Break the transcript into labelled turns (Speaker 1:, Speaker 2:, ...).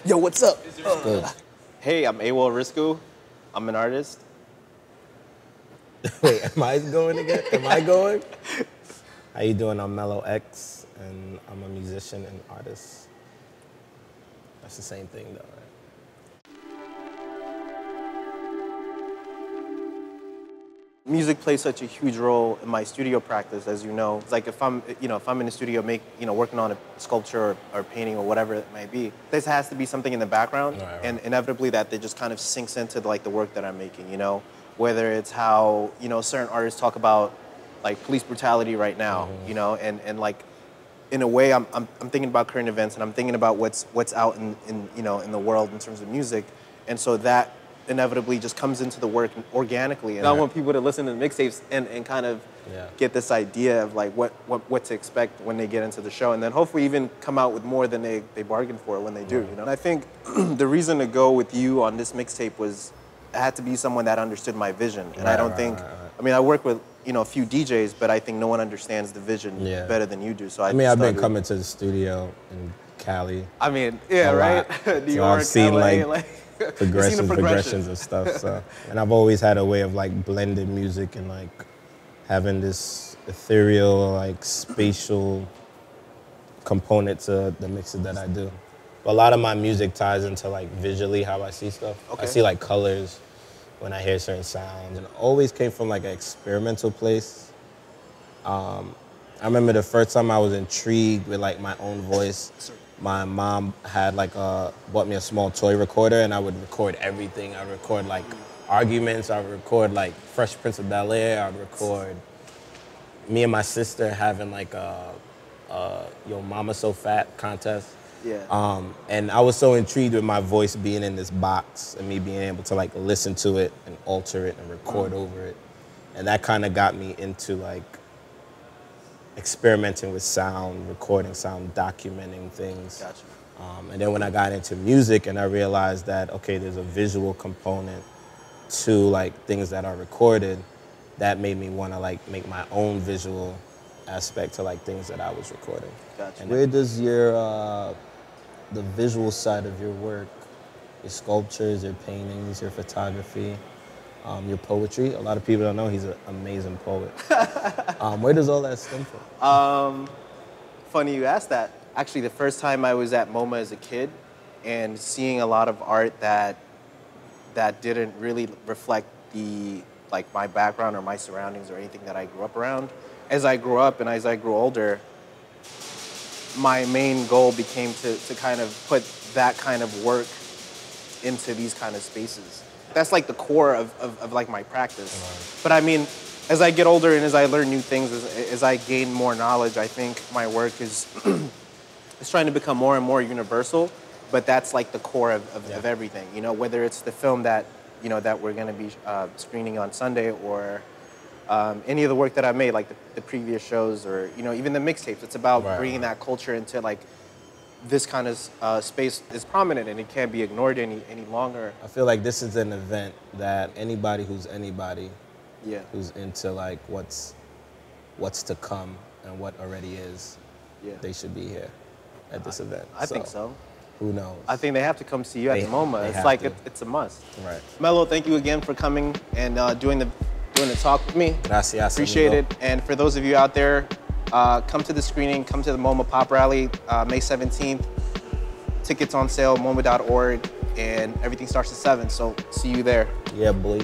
Speaker 1: Yo, what's up?
Speaker 2: Good.
Speaker 3: Hey, I'm Awol Erizku. I'm an artist.
Speaker 2: Wait, am I going again? Am I going? How you doing? I'm MeLo-X, and I'm a musician and artist. That's the same thing, though, right?
Speaker 3: Music plays such a huge role in my studio practice, as you know. It's like if I'm in the studio, working on a sculpture or painting or whatever it may be, there has to be something in the background,
Speaker 2: Right.
Speaker 3: and inevitably that it just kind of sinks into like the work that I'm making. Whether it's how certain artists talk about like police brutality right now, and like in a way I'm thinking about current events and I'm thinking about what's out in the world in terms of music, and so that inevitably just comes into the work organically. And I want people to listen to the mixtapes and kind of get this idea of like what to expect when they get into the show, and then hopefully even come out with more than they bargained for when they do. And I think the reason to go with you on this mixtape was it had to be someone that understood my vision. And I don't think, I mean, I work with a few DJs, but I think no one understands the vision better than you do. So I've been
Speaker 2: coming to the studio in Cali.
Speaker 3: I mean, yeah, right? New York,
Speaker 2: I've seen
Speaker 3: LA,
Speaker 2: progressions and stuff. So, and I've always had a way of like blending music and like having this ethereal, like spatial component to the mixes that I do. But a lot of my music ties into like visually how I see stuff.
Speaker 3: Okay.
Speaker 2: I see like colors when I hear certain sounds, and it always came from like an experimental place. I remember the first time I was intrigued with like my own voice. My mom had like bought me a small toy recorder, and I would record everything. I would record like arguments. I would record like Fresh Prince of Bel-Air. I would record me and my sister having like a Yo Mama So Fat contest.
Speaker 3: Yeah.
Speaker 2: And I was so intrigued with my voice being in this box and me being able to like listen to it and alter it and record over it. And that kind of got me into like experimenting with sound, recording sound, documenting things.
Speaker 3: Gotcha.
Speaker 2: And then when I got into music and I realized that, okay, there's a visual component to like things that are recorded, that made me want to like make my own visual aspect to like things that I was recording.
Speaker 3: Gotcha.
Speaker 2: And where does your, the visual side of your work, your sculptures, your paintings, your photography, your poetry, a lot of people don't know he's an amazing poet. Where does all that stem from?
Speaker 3: Funny you asked that. Actually, the first time I was at MoMA as a kid and seeing a lot of art that didn't really reflect like my background or my surroundings or anything that I grew up around. As I grew up and as I grew older, my main goal became to kind of put that kind of work into these kind of spaces. That's like the core of like my practice. Right. But I mean, as I get older and as I learn new things, as I gain more knowledge, I think my work is trying to become more and more universal, but that's like the core of everything, whether it's the film that, that we're gonna be screening on Sunday, or any of the work that I made, like the previous shows, or even the mixtapes. It's about bringing that culture into like this kind of space is prominent and it can't be ignored any longer.
Speaker 2: I feel like this is an event that anybody who's who's into like what's to come and what already is, they should be here at this event.
Speaker 3: I think so.
Speaker 2: Who knows?
Speaker 3: I think they have to come see you at the MoMA. It's like it's a must.
Speaker 2: Right.
Speaker 3: Melo, thank you again for coming and doing the talk with me.
Speaker 2: Gracias.
Speaker 3: Appreciate it. And for those of you out there, come to the screening, come to the MoMA PopRally, May 17th. Tickets on sale, MoMA.org, and everything starts at 7, so see you there.
Speaker 2: Yeah, boy.